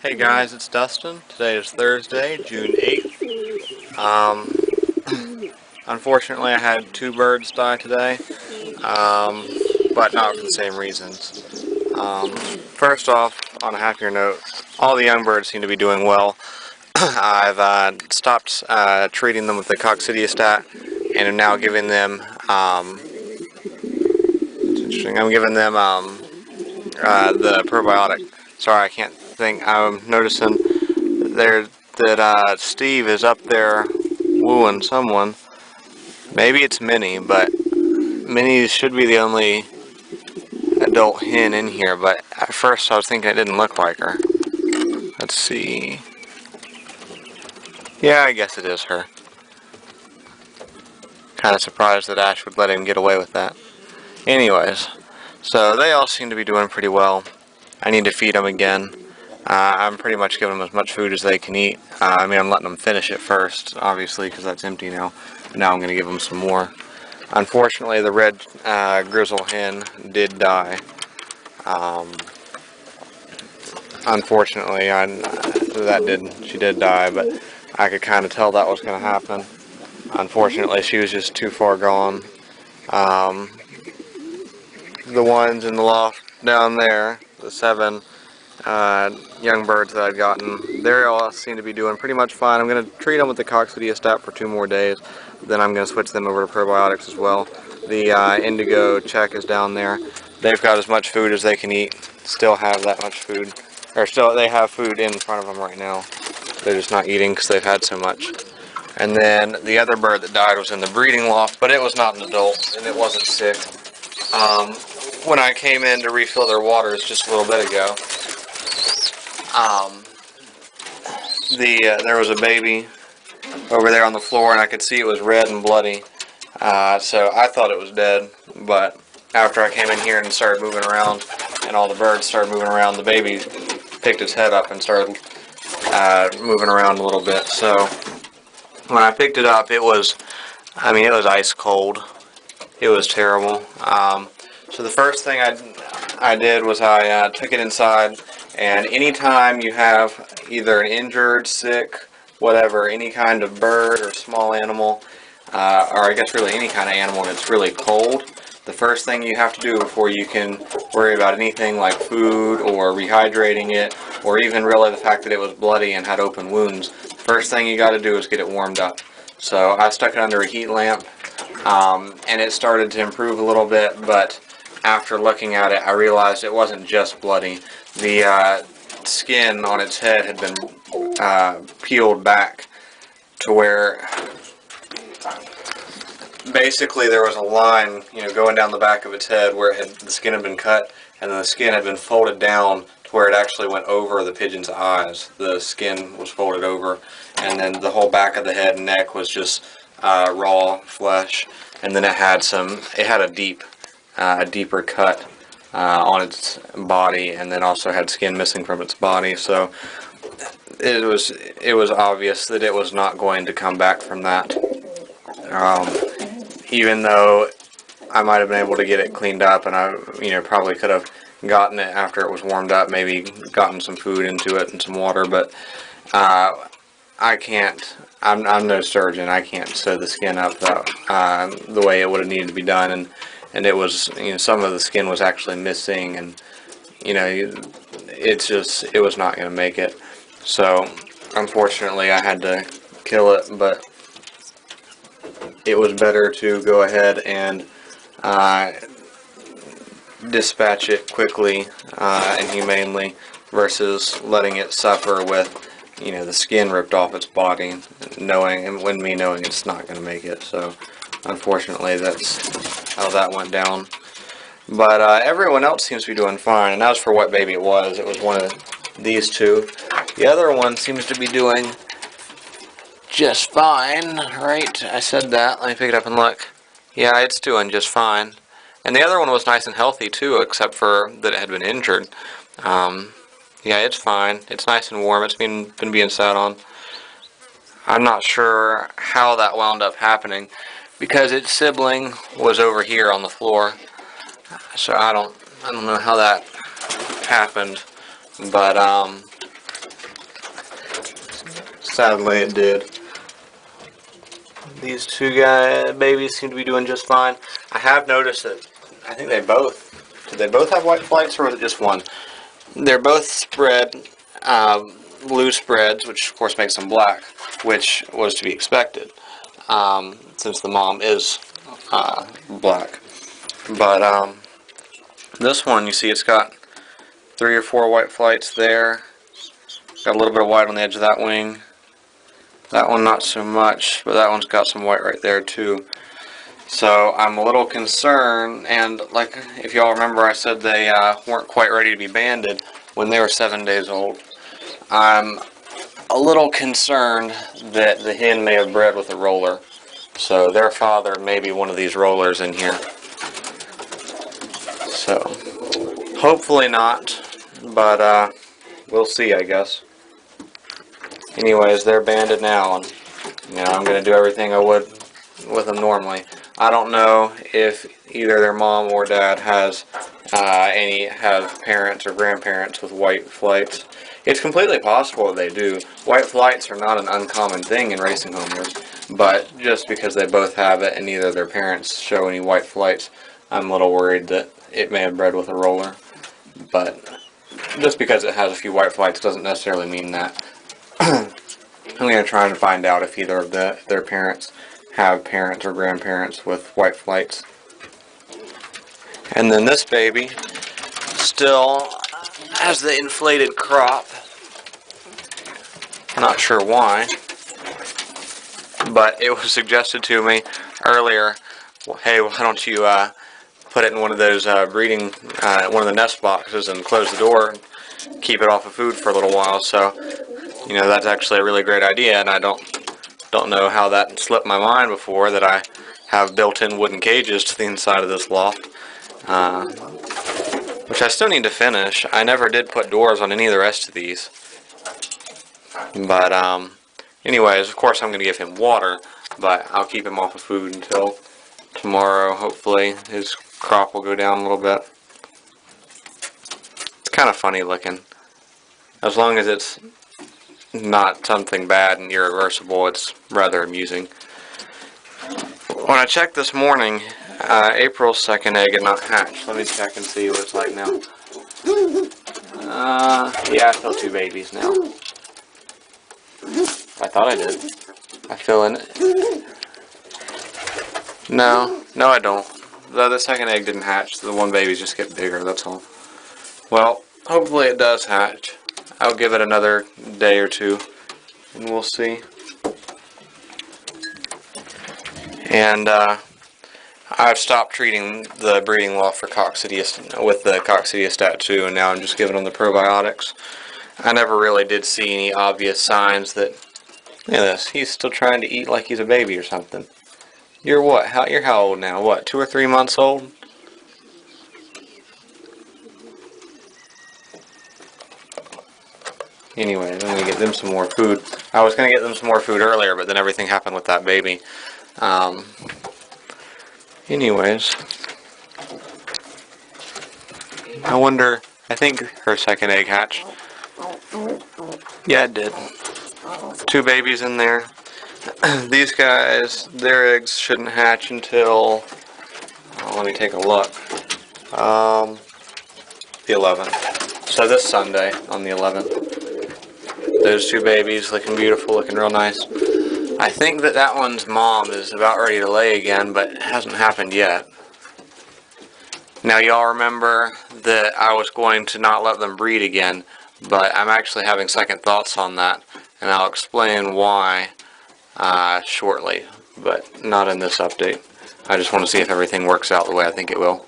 Hey guys, it's Dustin. Today is Thursday, June 8th. Unfortunately I had two birds die today, but not for the same reasons. First off, on a happier note, all the young birds seem to be doing well. I've stopped treating them with the coccidiostat and am now giving them, it's interesting, I'm giving them the probiotic. Sorry, I can't think. I'm noticing there that Steve is up there wooing someone. Maybe it's Minnie, but Minnie should be the only adult hen in here, but at first I was thinking it didn't look like her. Let's see. Yeah, I guess it is her. Kind of surprised that Ash would let him get away with that. Anyways, so they all seem to be doing pretty well. I need to feed them again. I'm pretty much giving them as much food as they can eat. I'm letting them finish it first, obviously, because that's empty now. But now I'm going to give them some more. Unfortunately, the red grizzle hen did die. Unfortunately, she did die, but I could kind of tell that was going to happen. Unfortunately, she was just too far gone. The ones in the loft down there, the 7 young birds that I've gotten, they all seem to be doing pretty much fine. I'm going to treat them with the coccidiostat for 2 more days. Then I'm going to switch them over to probiotics as well. The indigo check is down there. They've got as much food as they can eat. Still have that much food. Or still, they have food in front of them right now. They're just not eating because they've had so much. And then the other bird that died was in the breeding loft, but it was not an adult and it wasn't sick. When I came in to refill their waters just a little bit ago, there was a baby over there on the floor and I could see it was red and bloody. So I thought it was dead, but after I came in here and started moving around and all the birds started moving around, the baby picked its head up and started moving around a little bit. So when I picked it up, it was ice cold. It was terrible. So the first thing I did was I took it inside, and anytime you have either an injured, sick, whatever, any kind of bird or small animal, or I guess really any kind of animal and it's really cold, the first thing you have to do before you can worry about anything like food or rehydrating it, or even really the fact that it was bloody and had open wounds, the first thing you got to do is get it warmed up. So I stuck it under a heat lamp, and it started to improve a little bit, but after looking at it, I realized it wasn't just bloody. The skin on its head had been peeled back to where basically there was a line, going down the back of its head where the skin had been cut, and then the skin had been folded down to where it actually went over the pigeon's eyes. The skin was folded over, and then the whole back of the head and neck was just raw flesh, and then it had a deeper cut on its body, and then also had skin missing from its body. So it was obvious that it was not going to come back from that. Even though I might have been able to get it cleaned up, and I probably could have gotten it after it was warmed up, maybe gotten some food into it and some water, but I can't. I'm no surgeon. I can't sew the skin up the way it would have needed to be done, and it was, some of the skin was actually missing, and it was not going to make it. So unfortunately I had to kill it, but it was better to go ahead and dispatch it quickly and humanely versus letting it suffer with the skin ripped off its body, knowing it's not going to make it. So unfortunately that's how that went down. But everyone else seems to be doing fine, and as for what baby it was one of these two. The other one seems to be doing just fine, right? I said that. Let me pick it up and look. Yeah, it's doing just fine. And the other one was nice and healthy too, except for that it had been injured. Yeah, it's fine. It's nice and warm. It's been being sat on. I'm not sure how that wound up happening, because its sibling was over here on the floor. So I don't know how that happened, but Sadly, it did. These two babies seem to be doing just fine. I have noticed that I think did they both have white flights, or was it just one? They're both spread, blue spreads, which of course makes them black, which was to be expected, since the mom is black. But this one, you see, it's got 3 or 4 white flights there. Got a little bit of white on the edge of that wing. That one not so much, but that one's got some white right there too. So I'm a little concerned, and like if y'all remember, I said they weren't quite ready to be banded when they were 7 days old. I'm a little concerned that the hen may have bred with a roller. So their father may be one of these rollers in here. So hopefully not, but we'll see, I guess. Anyways, they're banded now, and I'm going to do everything I would with them normally. I don't know if either their mom or dad have parents or grandparents with white flights. It's completely possible that they do. White flights are not an uncommon thing in racing homers, but just because they both have it and neither of their parents show any white flights, I'm a little worried that it may have bred with a roller. But just because it has a few white flights doesn't necessarily mean that. I'm going to try and find out if either of their parents have parents or grandparents with white flights. And then this baby still has the inflated crop. Not sure why, but it was suggested to me earlier, well, hey, why don't you put it in one of those one of the nest boxes and close the door and keep it off of food for a little while. So that's actually a really great idea, and I don't know how that slipped my mind before, that I have built-in wooden cages to the inside of this loft, which I still need to finish. I never did put doors on any of the rest of these. But anyways, of course I'm going to give him water, but I'll keep him off of food until tomorrow. Hopefully his crop will go down a little bit. It's kind of funny looking. As long as it's not something bad and irreversible, it's rather amusing. When I checked this morning, April's second egg had not hatched. Let me check and see what it's like now. Yeah, I feel 2 babies now. I thought I did. I feel in it. No, I don't. The second egg didn't hatch. The one baby's just get bigger, that's all. Well, hopefully it does hatch. I'll give it another day or 2, and we'll see. And I've stopped treating the breeding loft for with the coccidiostat 2, and now I'm just giving them the probiotics. I never really did see any obvious signs that, look at this, he's still trying to eat like he's a baby or something. You're what? You're how old now? What, 2 or 3 months old? Anyway, I'm going to get them some more food. I was going to get them some more food earlier, but then everything happened with that baby. Anyways, I wonder, I think her second egg hatched. Yeah, it did. 2 babies in there. These guys, their eggs shouldn't hatch until, let me take a look, the 11th. So this Sunday on the 11th. Those 2 babies looking beautiful, looking real nice. I think that one's mom is about ready to lay again, but it hasn't happened yet. Now y'all remember that I was going to not let them breed again, but I'm actually having second thoughts on that, and I'll explain why shortly, but not in this update. I just want to see if everything works out the way I think it will.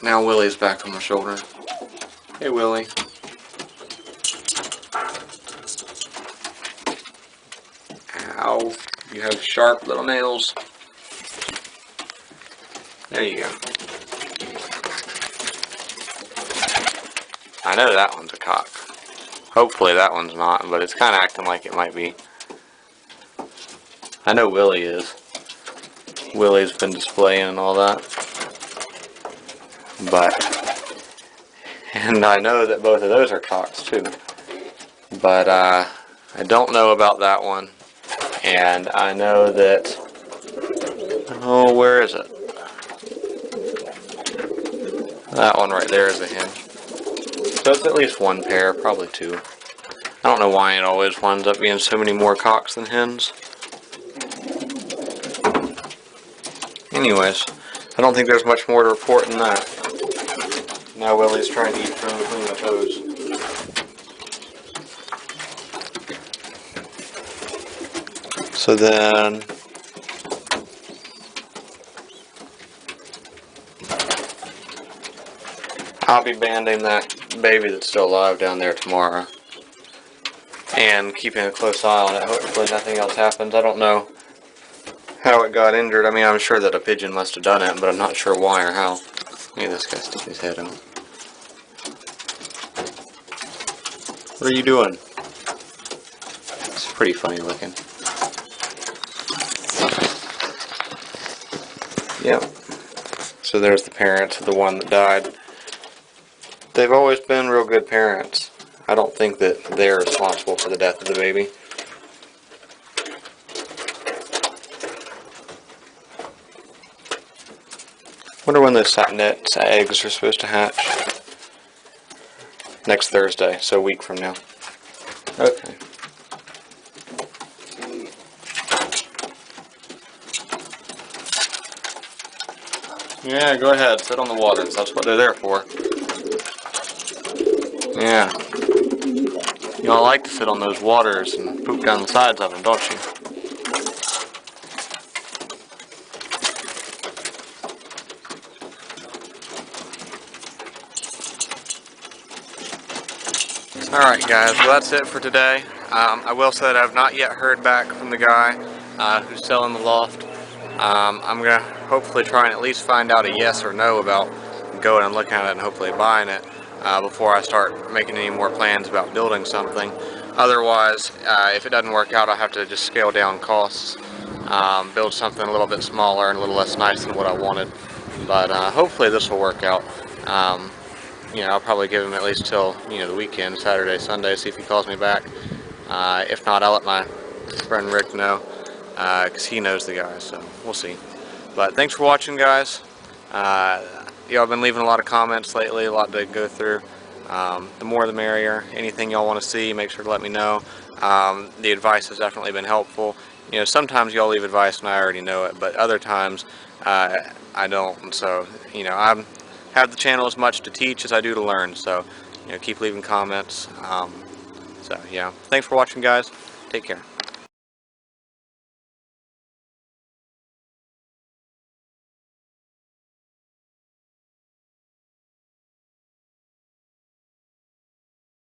Now Willie's back on my shoulder. Hey Willie. Ow, you have sharp little nails. There you go. I know that one's a cock. Hopefully that one's not, but it's kind of acting like it might be. I know Willie is. Willie's been displaying and all that. But And I know that both of those are cocks too. But I don't know about that one. And I know that, oh, where is it? That one right there is a hen. So it's at least one pair, probably two. I don't know why it always winds up being so many more cocks than hens. Anyways, I don't think there's much more to report than that. Now Willie's trying to eat from between the toes. So then, I'll be banding that baby that's still alive down there tomorrow. And keeping a close eye on it. Hopefully nothing else happens. I don't know how it got injured. I mean, I'm sure that a pigeon must have done it, but I'm not sure why or how. Look at this guy stick his head out. What are you doing? It's pretty funny looking. Yep. So there's the parents of the one that died. They've always been real good parents. I don't think that they're responsible for the death of the baby. Wonder when those satinets eggs are supposed to hatch. Next Thursday, so a week from now. Okay. Yeah, go ahead, sit on the waters. That's what they're there for. Yeah. Y'all like to sit on those waters and poop down the sides of them, don't you? Alright guys, well that's it for today. I will say that I've not yet heard back from the guy who's selling the loft. I'm going to hopefully try and at least find out a yes or no about going and looking at it and hopefully buying it before I start making any more plans about building something. Otherwise, if it doesn't work out, I'll have to just scale down costs, build something a little bit smaller and a little less nice than what I wanted. But hopefully this will work out. You know, I'll probably give him at least till, you know, the weekend, Saturday, Sunday, see if he calls me back. If not, I'll let my friend Rick know, because he knows the guy, so we'll see. But thanks for watching, guys. Y'all have been leaving a lot of comments lately, a lot to go through. The more the merrier. Anything y'all want to see, make sure to let me know. The advice has definitely been helpful. You know, sometimes y'all leave advice and I already know it, but other times I don't. And so, you know, I have the channel as much to teach as I do to learn. So, you know, keep leaving comments. So, yeah. Thanks for watching, guys. Take care.